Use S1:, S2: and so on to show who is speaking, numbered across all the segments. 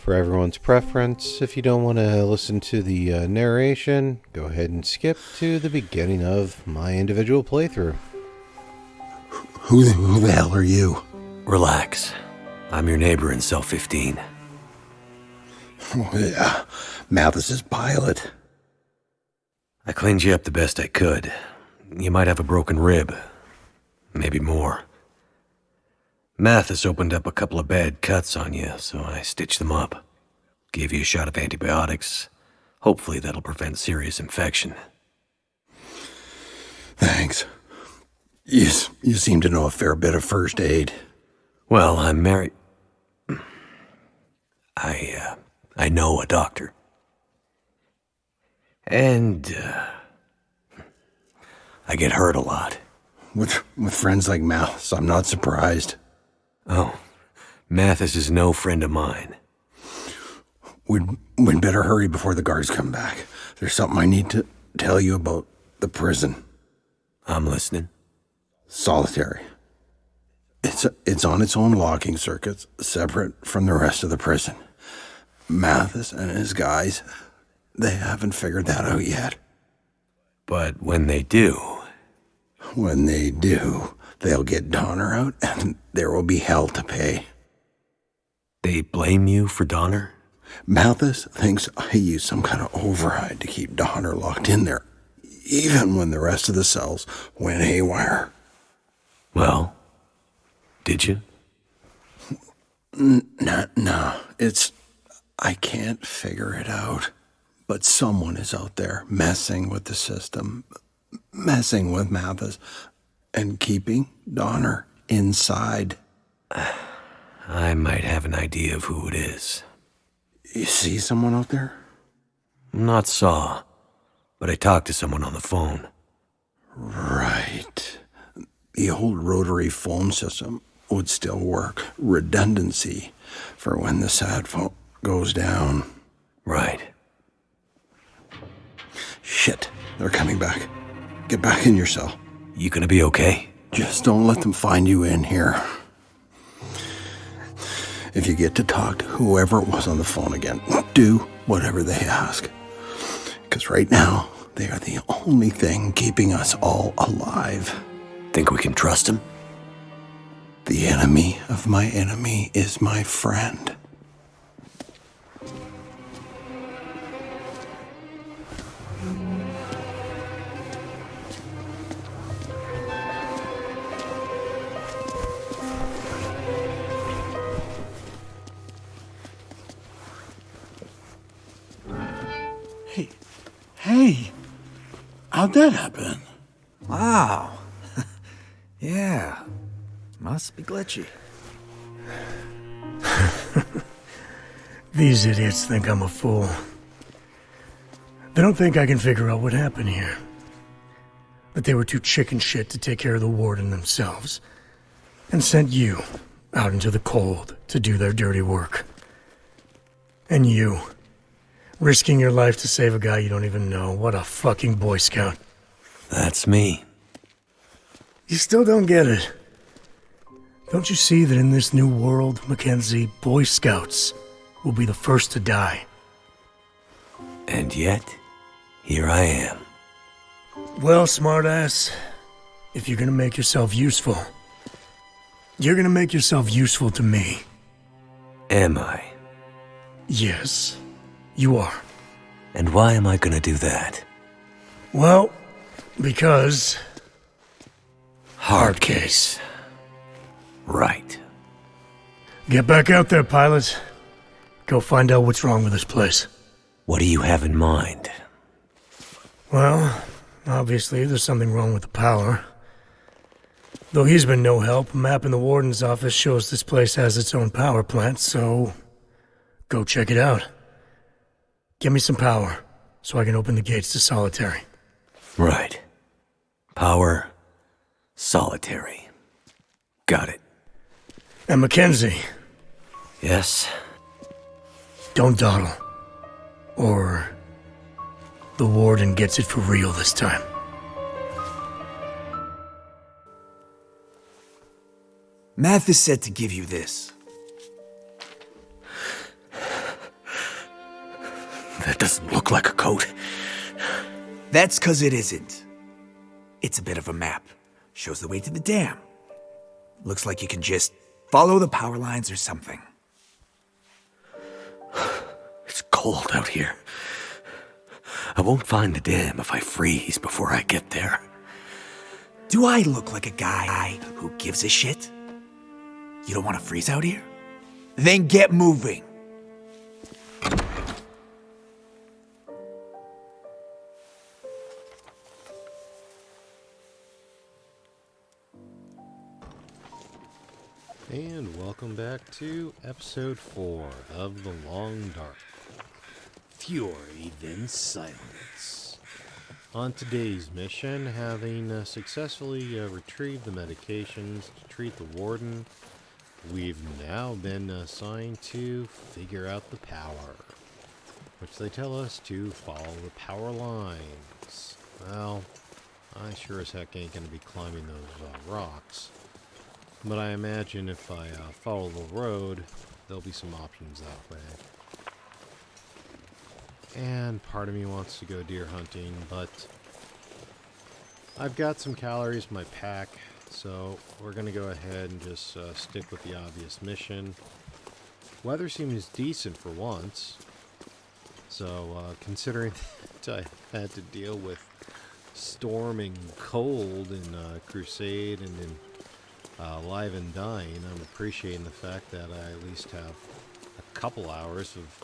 S1: for everyone's preference. If you don't want to listen to the narration, go ahead and skip to the beginning of my individual playthrough.
S2: Who the hell are you?
S3: Relax. I'm your neighbor in cell 15.
S2: Oh, yeah, Mathis's pilot.
S3: I cleaned you up the best I could. You might have a broken rib. Maybe more. Mathis opened up a couple of bad cuts on you, so I stitched them up. Gave you a shot of antibiotics. Hopefully that'll prevent serious infection.
S2: Thanks. You seem to know a fair bit of first aid.
S3: Well, I'm married. I know a doctor. And, I get hurt a lot.
S2: With friends like Mathis, I'm not surprised.
S3: Oh, Mathis is no friend of mine.
S2: We'd better hurry before the guards come back. There's something I need to tell you about the prison.
S3: I'm listening.
S2: Solitary. It's on its own locking circuits, separate from the rest of the prison. Mathis and his guys, they haven't figured that out yet.
S3: But when they do...
S2: When they do, they'll get Donner out, and there will be hell to pay.
S3: They blame you for Donner?
S2: Mathis thinks I used some kind of override to keep Donner locked in there, even when the rest of the cells went haywire.
S3: Well, did you?
S2: No, I can't figure it out. But someone is out there messing with the system, messing with Mathis, and keeping Donner inside.
S3: I might have an idea of who it is.
S2: You see someone out there?
S3: Not saw, but I talked to someone on the phone.
S2: Right. The old rotary phone system would still work. Redundancy for when the sad phone goes down.
S3: Right.
S2: Shit, they're coming back. Get back in your cell.
S3: You gonna be okay?
S2: Just don't let them find you in here. If you get to talk to whoever it was on the phone again, do whatever they ask. Because right now, they are the only thing keeping us all alive.
S3: Think we can trust him?
S2: The enemy of my enemy is my friend.
S4: Hey, how'd that happen?
S5: Wow. Yeah. Must be glitchy.
S4: These idiots think I'm a fool. They don't think I can figure out what happened here. That they were too chicken shit to take care of the warden themselves, and sent you out into the cold to do their dirty work. And you, risking your life to save a guy you don't even know. What a fucking Boy Scout.
S3: That's me.
S4: You still don't get it. Don't you see that in this new world, Mackenzie, Boy Scouts will be the first to die?
S3: And yet, here I am.
S4: Well, smartass, if you're gonna make yourself useful, you're gonna make yourself useful to me.
S3: Am I?
S4: Yes, you are.
S3: And why am I gonna do that?
S4: Well, because...
S3: Hard case. Right.
S4: Get back out there, pilot. Go find out what's wrong with this place.
S3: What do you have in mind?
S4: Well, obviously there's something wrong with the power. Though he's been no help, a map in the Warden's office shows this place has its own power plant, so... go check it out. Get me some power, so I can open the gates to Solitary.
S3: Right. Power... Solitary. Got it.
S4: And Mackenzie,
S3: Yes?
S4: don't dawdle. Or... the Warden gets it for real this time.
S5: Mathis said to give you this.
S3: That doesn't look like a coat.
S5: That's 'cause it isn't. It's a bit of a map. Shows the way to the dam. Looks like you can just follow the power lines or something.
S3: It's cold out here. I won't find the dam if I freeze before I get there.
S5: Do I look like a guy who gives a shit? You don't want to freeze out here? Then get moving.
S1: And welcome back to episode 4 of The Long Dark. Fury, then silence. On today's mission, having successfully retrieved the medications to treat the warden, we've now been assigned to figure out the power, which they tell us to follow the power lines. Well, I sure as heck ain't gonna be climbing those rocks. But I imagine if I follow the road, there'll be some options that way. And part of me wants to go deer hunting, but I've got some calories in my pack, so we're going to go ahead and just stick with the obvious mission. Weather seems decent for once, so considering that I had to deal with storming cold in Crusade and in Live and Dying, I'm appreciating the fact that I at least have a couple hours of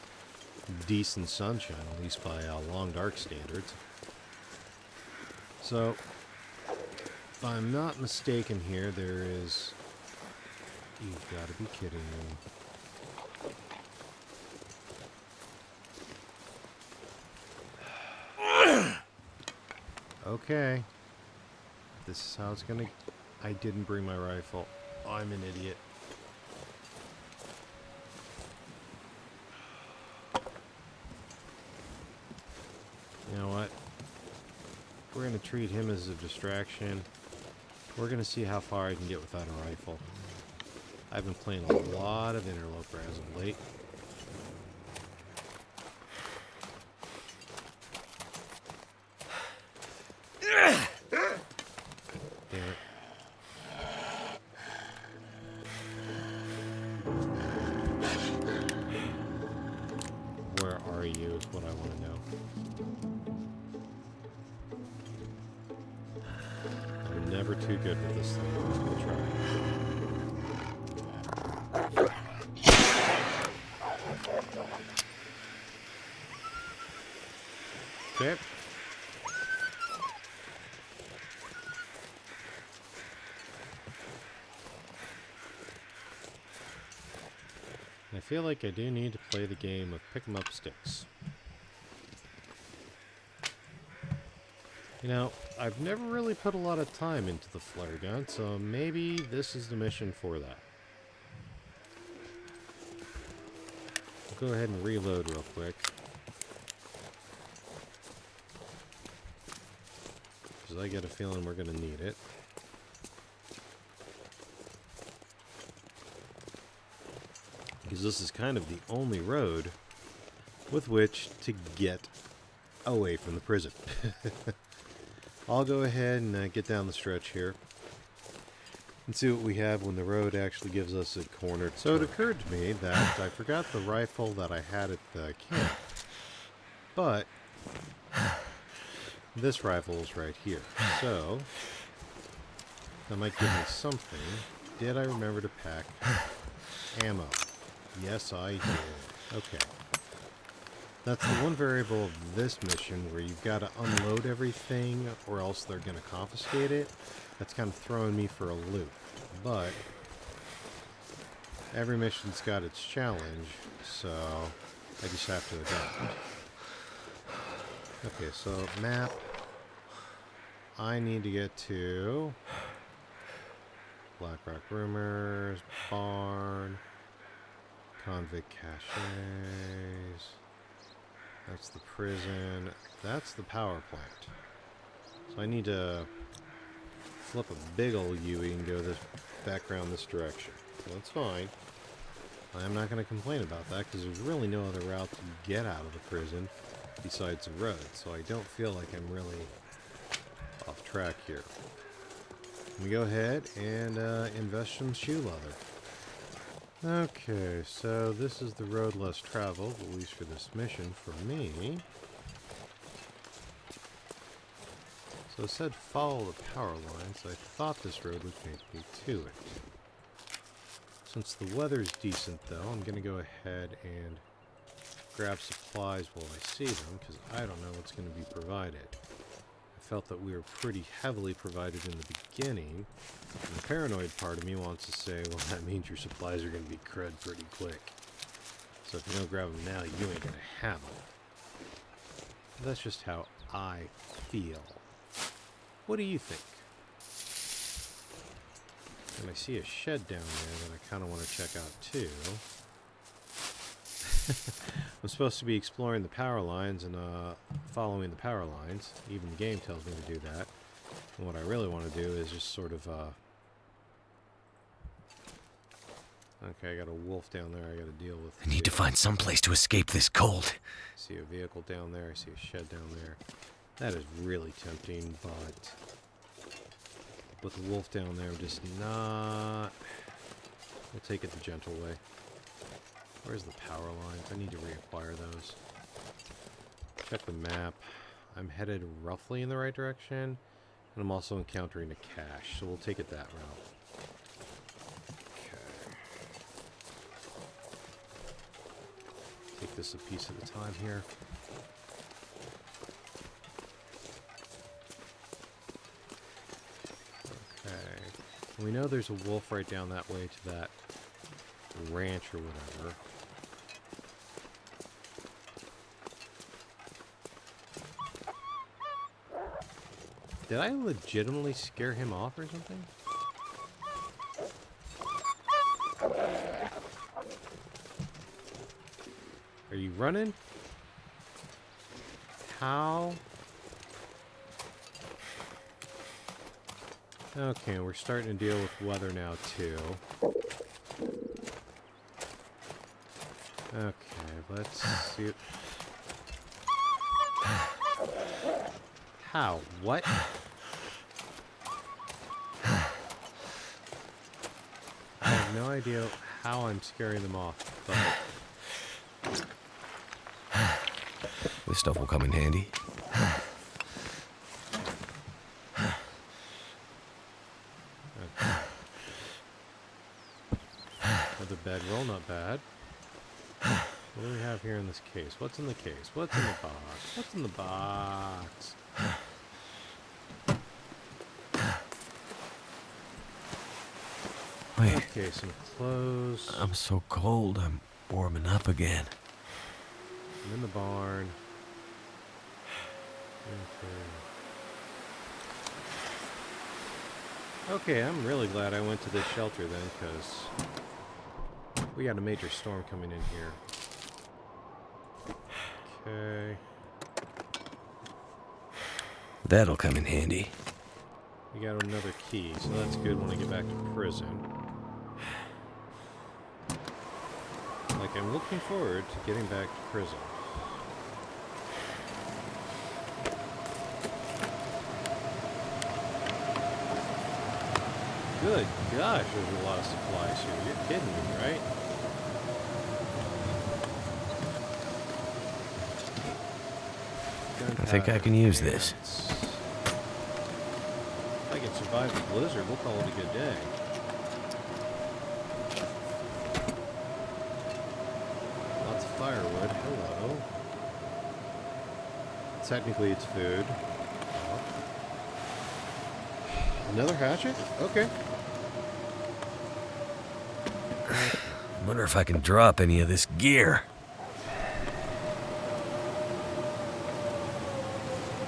S1: decent sunshine, at least by Long Dark standards. So, if I'm not mistaken here, there is... You've got to be kidding me. Okay. This is how it's gonna... I didn't bring my rifle. I'm an idiot. You know what? We're going to treat him as a distraction. We're going to see how far I can get without a rifle. I've been playing a lot of Interloper as of late. Damn it. Where are you is what I want to know. I'm never too good with this thing. We'll try. Okay. I feel like I do need to play the game of pick 'em up sticks. You know, I've never really put a lot of time into the flare gun, so maybe this is the mission for that. I'll go ahead and reload real quick. Because I get a feeling we're going to need it. Because this is kind of the only road with which to get away from the prison. I'll go ahead and get down the stretch here and see what we have when the road actually gives us a corner. So it occurred to me that I forgot the rifle that I had at the camp, but this rifle is right here, so that might give me something. Did I remember to pack ammo? Yes, I did. Okay. That's the one variable of this mission where you've got to unload everything or else they're going to confiscate it. That's kind of throwing me for a loop. But every mission's got its challenge, so I just have to adapt. Okay, so map. I need to get to Black Rock Rumors, Barn, Convict Caches. That's the prison. That's the power plant. So I need to flip a big ol' U-E and go this back around this direction. So that's fine. I'm not going to complain about that because there's really no other route to get out of the prison besides the road, so I don't feel like I'm really off track here. Let me go ahead and invest some shoe leather. Okay, so this is the road less traveled, at least for this mission, for me. So it said follow the power lines. I thought this road would take me to it. Since the weather's decent, though, I'm going to go ahead and grab supplies while I see them, because I don't know what's going to be provided. I felt that we were pretty heavily provided in the beginning, and the paranoid part of me wants to say, well, that means your supplies are going to be crud pretty quick. So if you don't grab them now, you ain't going to have them. That's just how I feel. What do you think? And I see a shed down there that I kind of want to check out too. I'm supposed to be exploring the power lines and following the power lines. Even the game tells me to do that. And what I really want to do is just sort of... Okay, I got a wolf down there I got to deal with.
S3: I need to find some place to escape this cold.
S1: I see a vehicle down there. I see a shed down there. That is really tempting, but with the wolf down there, I'm just not... We'll take it the gentle way. Where's the power lines? I need to reacquire those. Check the map. I'm headed roughly in the right direction, and I'm also encountering a cache, so we'll take it that route. Okay. Take this a piece at a time here. We know there's a wolf right down that way to that ranch or whatever. Did I legitimately scare him off or something? Are you running? How? Okay, we're starting to deal with weather now, too. Okay, let's see. How? What? I have no idea how I'm scaring them off, but...
S3: This stuff will come in handy.
S1: Another bedroll, not bad. What do we have here in this case? What's in the case? What's in the box? What's in the box?
S3: Wait.
S1: Okay, some clothes.
S3: I'm so cold, I'm warming up again.
S1: I'm in the barn. Okay, I'm really glad I went to this shelter then, because we got a major storm coming in here. Okay.
S3: That'll come in handy.
S1: We got another key, so that's good when I get back to prison. Like, I'm looking forward to getting back to prison. Good gosh, there's a lot of supplies here. You're kidding me, right?
S3: I think I can use this.
S1: If I can survive the blizzard, we'll call it a good day. Lots of firewood. Hello. Technically, it's food. Another hatchet? Okay.
S3: Wonder if I can drop any of this gear.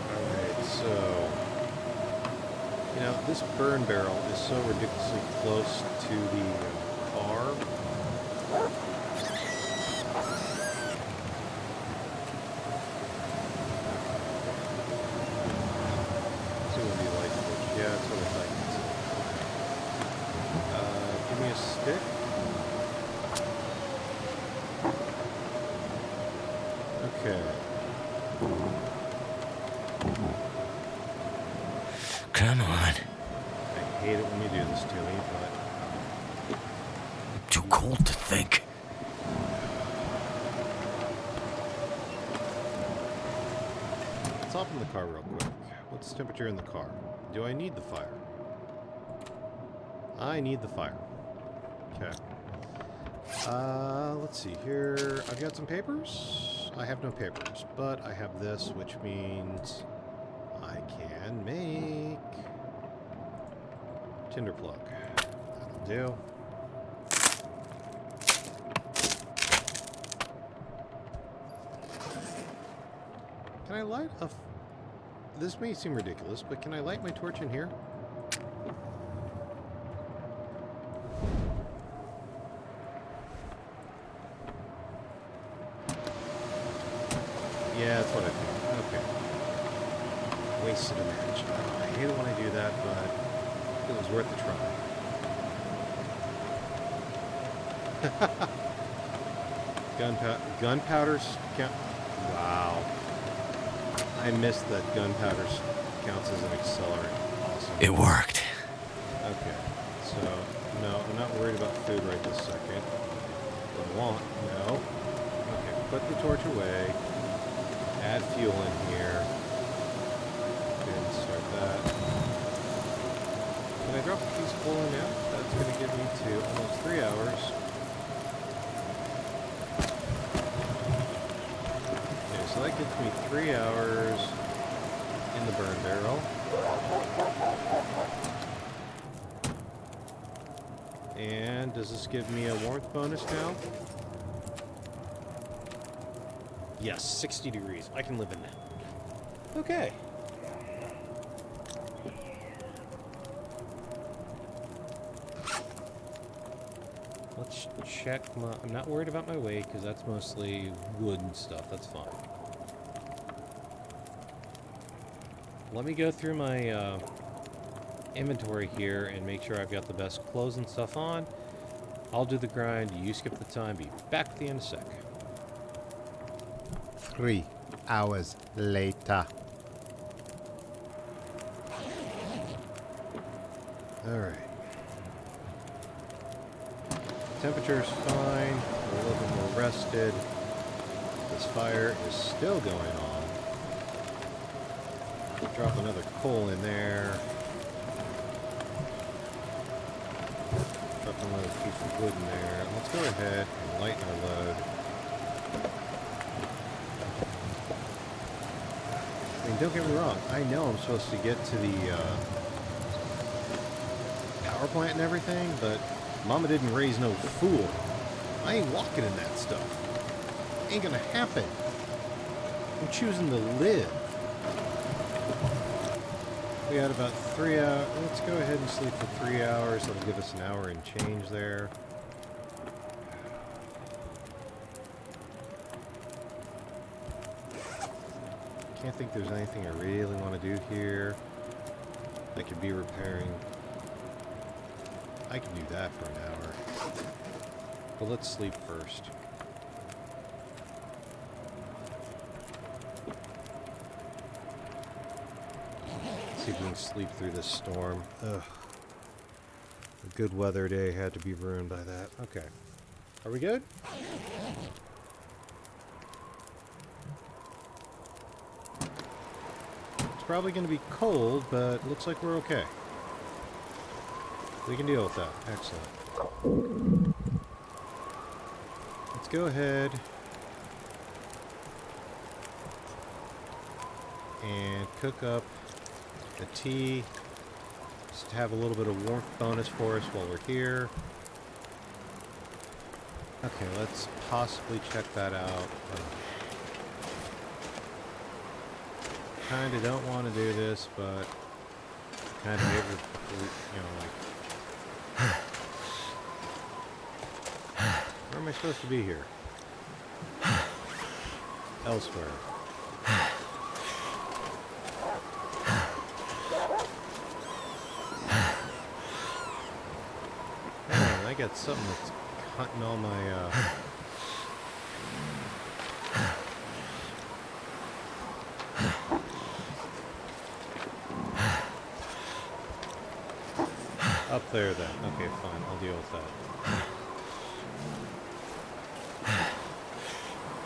S1: Alright, so... You know, this burn barrel is so ridiculously close to the car. It's gonna be like this. Yeah, that's what I thought. Give me a stick. Okay.
S5: Come on.
S1: I hate it when you do this to me, but
S5: Too cold to think.
S1: let's hop in the car real quick. What's the temperature in the car? Do I need the fire? I need the fire. Okay. Let's see here. I've got some papers. I have no papers, but I have this, which means I can make tinder plug. That'll do. Can I light a... This may seem ridiculous, but can I light my torch in here? Yeah, that's what I think. Okay. Wasted a match. Oh, I hate it when I do that, but it was worth a try. Gunpowder count. Wow. I missed that gunpowder counts as an accelerant. Awesome.
S5: It worked.
S1: Okay. So, no, I'm not worried about food right this second. I want, no. Okay, put the torch away. Add fuel in here. And start that. Can I drop a piece of coal in now? That's going to give me to almost 3 hours. Okay, so that gives me 3 hours in the burn barrel. And does this give me a warmth bonus now? Yes, 60 degrees. I can live in that. Okay. Let's check my... I'm not worried about my weight, because that's mostly wood and stuff. That's fine. Let me go through my inventory here and make sure I've got the best clothes and stuff on. I'll do the grind. You skip the time. Be back at the end of a sec.
S6: 3 hours later.
S1: Alright. Temperature's fine. We're a little bit more rested. This fire is still going on. Drop another coal in there. Drop another piece of wood in there. Let's go ahead and lighten our load. I mean, don't get me wrong. I know I'm supposed to get to the power plant and everything, but Mama didn't raise no fool. I ain't walking in that stuff. Ain't gonna happen. I'm choosing to live. We had about 3 hours. Let's go ahead and sleep for 3 hours. That'll give us an hour and change there. Can't think there's anything I really want to do here. I could be repairing. I could do that for an hour. But let's sleep first. See if we can sleep through this storm. Ugh. A good weather day had to be ruined by that. Okay. Are we good? It's probably going to be cold, but it looks like we're okay. We can deal with that. Excellent. Let's go ahead and cook up the tea. Just to have a little bit of warmth bonus for us while we're here. Okay, let's possibly check that out. Kinda don't want to do this, but kind of maybe, you know, like, where am I supposed to be here? Elsewhere. Man, I got something that's cutting all my, Up there then. Okay, fine. I'll deal with that.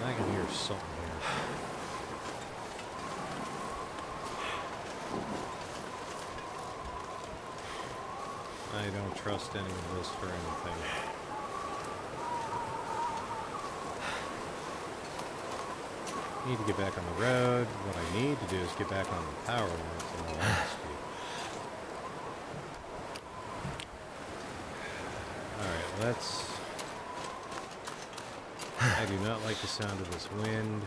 S1: I can hear something here. I don't trust any of this for anything. Need to get back on the road. What I need to do is get back on the power lines in all honesty. Alright, let's... I do not like the sound of this wind.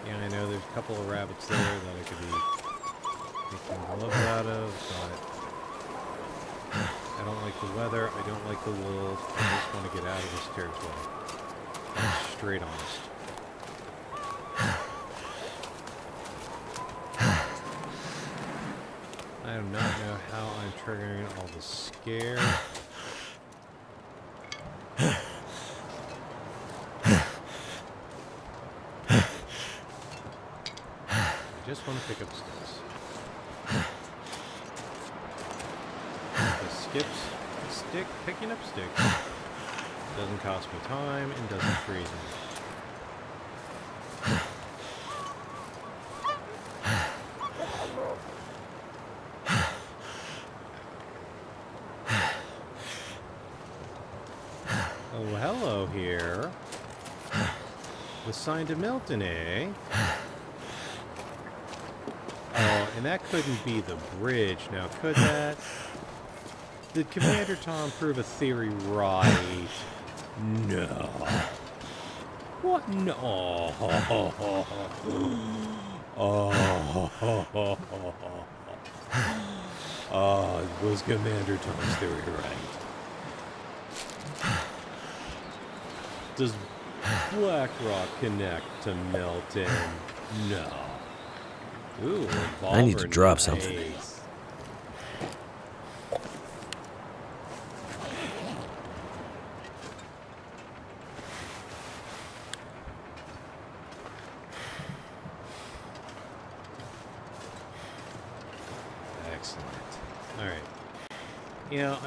S1: Yeah, I know there's a couple of rabbits there that I could be making gloves out of, but I don't like the weather, I don't like the wolves, I just want to get out of this territory. I'm straight honest. I do not know how I'm triggering all the scare. I just want to pick up sticks. Picking up sticks doesn't cost me time and doesn't freeze me. Oh, hello here. The sign to Milton, eh? Oh, and that couldn't be the bridge now, could that? Did Commander Tom prove a theory right? No. What? No. Oh, was Commander Tom's theory right? Does Blackrock connect to Milton? No. Ooh,
S3: I need to
S1: revolver,
S3: drop
S1: nice.
S3: something.
S1: Excellent. All right. You know,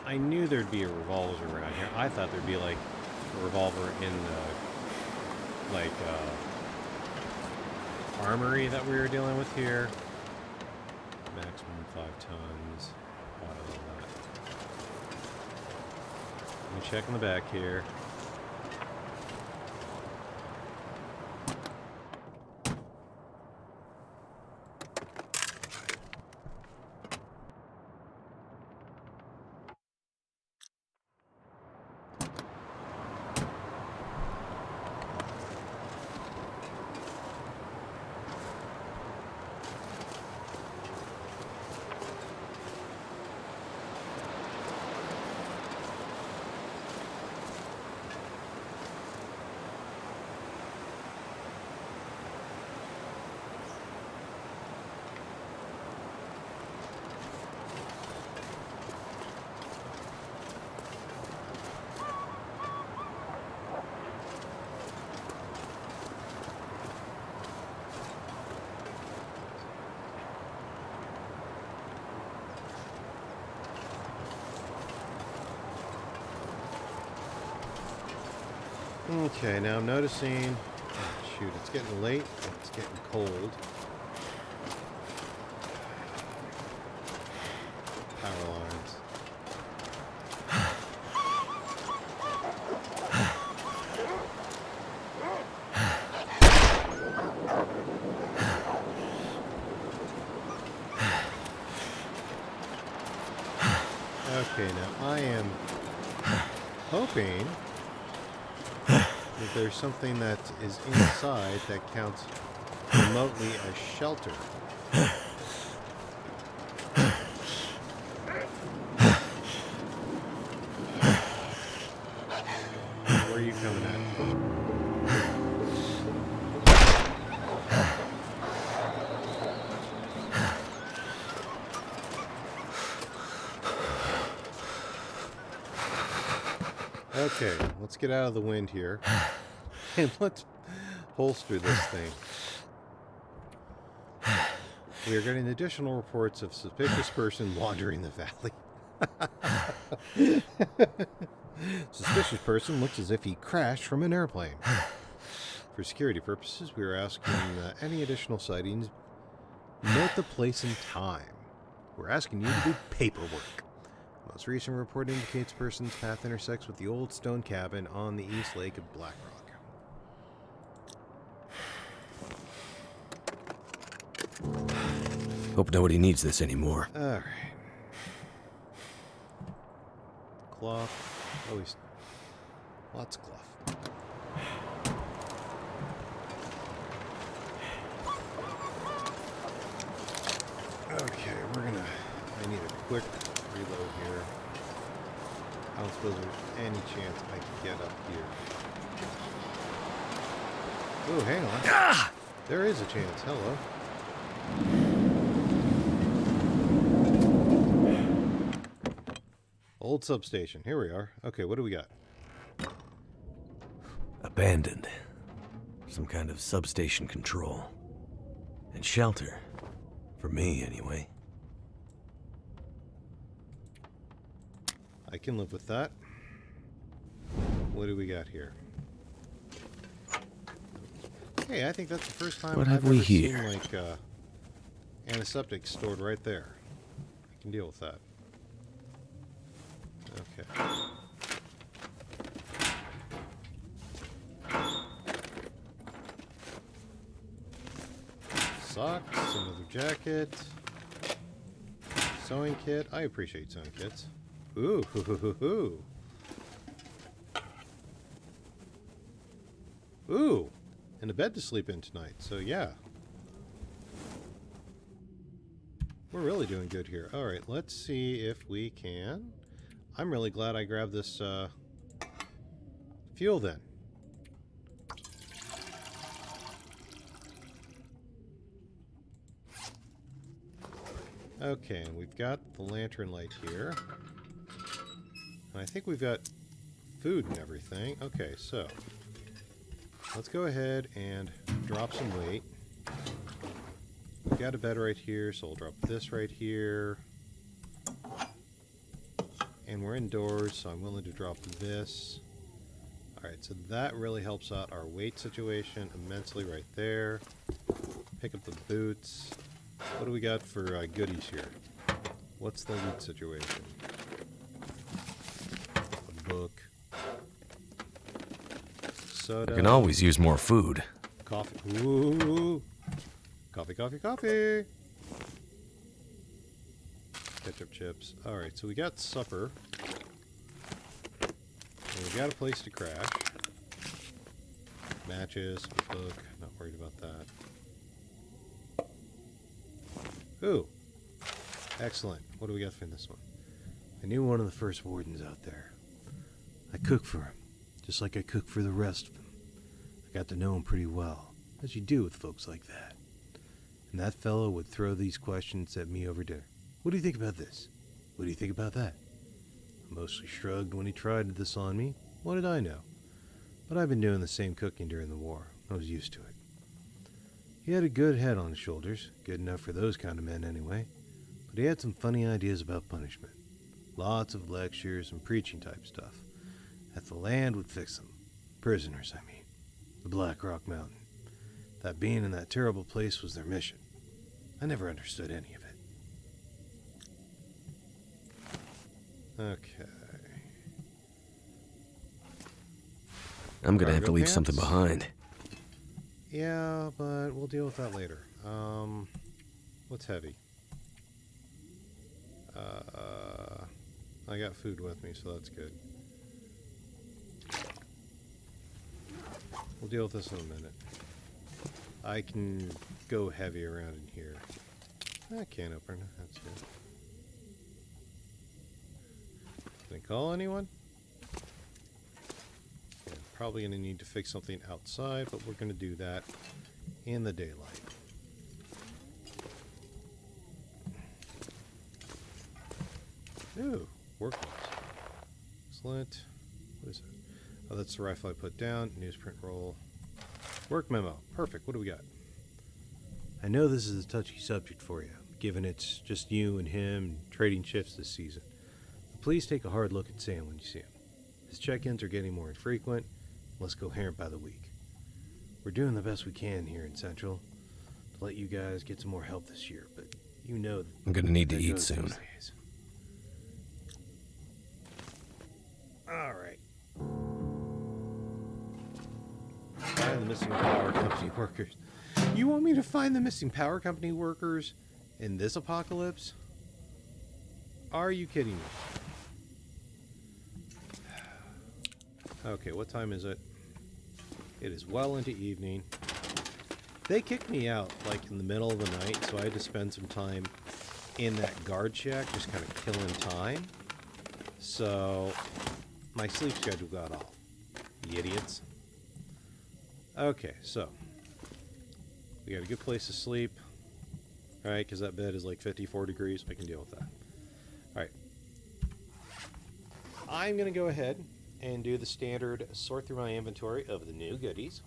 S1: I knew there'd be a revolver around here. I thought there'd be like a revolver in the armory that we were dealing with here. Maximum 5 tons. All of that. Let me check in the back here. Okay, now I'm noticing... Oh, shoot, it's getting late. It's getting cold. Power lines. Okay, now I am hoping that there's something that is inside that counts remotely as shelter. Where are you coming at? Okay, let's get out of the wind here. And let's holster this thing. We are getting additional reports of suspicious person wandering the valley. Suspicious person looks as if he crashed from an airplane. For security purposes, we are asking any additional sightings. Note the place and time. We're asking you to do paperwork. Most recent report indicates person's path intersects with the old stone cabin on the east lake of Black Rock.
S3: Hope nobody needs this anymore.
S1: Alright. Cloth. Always. Lots of cloth. Okay, we're gonna... I need a quick reload here. I don't suppose there's any chance I can get up here. Oh, hang on. Ah! There is a chance. Hello. Old substation. Here we are. Okay, what do we got?
S3: Abandoned. Some kind of substation control. And shelter. For me, anyway.
S1: I can live with that. What do we got here? Hey, I think that's the first time
S3: What
S1: I've
S3: have we
S1: ever seen,
S3: here?
S1: like, antiseptic stored right there. I can deal with that. Okay. Socks, another jacket. Sewing kit. I appreciate sewing kits. Ooh, hoo, hoo, hoo, hoo. Ooh, and a bed to sleep in tonight, so yeah. We're really doing good here. Alright, let's see if we can. I'm really glad I grabbed this fuel then. Okay, and we've got the lantern light here. And I think we've got food and everything. Okay, so let's go ahead and drop some weight. We've got a bed right here, so we'll drop this right here. And we're indoors, so I'm willing to drop this. Alright, so that really helps out our weight situation immensely right there. Pick up the boots. What do we got for goodies here? What's the loot situation? A book. Soda.
S3: I can always use more food.
S1: Coffee. Ooh. Coffee, coffee, coffee. Ketchup chips. Alright, so we got supper. And we got a place to crash. Matches, a book. Not worried about that. Ooh. Excellent. What do we got for this one? I knew one of the first wardens out there. I cook for him, just like I cook for the rest of them. I got to know him pretty well, as you do with folks like that. And that fellow would throw these questions at me over dinner. What do you think about this? What do you think about that? I mostly shrugged when he tried this on me. What did I know? But I've been doing the same cooking during the war. I was used to it. He had a good head on his shoulders, good enough for those kind of men anyway. But he had some funny ideas about punishment. Lots of lectures and preaching type stuff. That the land would fix them. Prisoners, I mean. The Black Rock Mountain. That being in that terrible place was their mission. I never understood any of it. Okay.
S3: I'm gonna have to
S1: Cargo
S3: leave something
S1: pants?
S3: behind.
S1: Yeah, but we'll deal with that later. What's heavy? I got food with me, so that's good. We'll deal with this in a minute. I can go heavy around in here. I can't open it. That's good. Can I call anyone? Yeah, probably going to need to fix something outside, but we're going to do that in the daylight. Ooh, work gloves. Excellent. What is it? Oh, that's the rifle I put down. Newsprint roll. Work memo. Perfect. What do we got? I know this is a touchy subject for you, given it's just you and him trading shifts this season. But please take a hard look at Sam when you see him. His check-ins are getting more infrequent, less coherent by the week. We're doing the best we can here in Central to let you guys get some more help this year, but you know
S3: I'm gonna need to
S1: that
S3: eat
S1: goes
S3: soon.
S1: these days. All right. Find the missing power company workers. You want me to find the missing power company workers in this apocalypse? Are you kidding me? Okay, what time is it? It is well into evening. They kicked me out like in the middle of the night, so I had to spend some time in that guard shack, just kind of killing time. So my sleep schedule got off. You idiots. Okay, so we got a good place to sleep, right? Because that bed is like 54 degrees. I can deal with that. All right. I'm going to go ahead and do the standard sort through my inventory of the new goodies.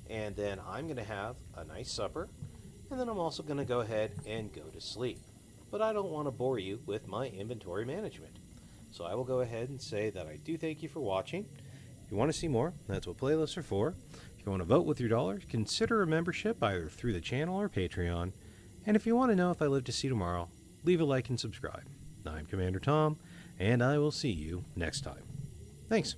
S1: And then I'm going to have a nice supper. And then I'm also going to go ahead and go to sleep. But I don't want to bore you with my inventory management. So I will go ahead and say that I do thank you for watching. If you want to see more, that's what playlists are for. If you want to vote with your dollars, consider a membership either through the channel or Patreon. And if you want to know if I live to see tomorrow, leave a like and subscribe. I'm Commander Tom, and I will see you next time. Thanks.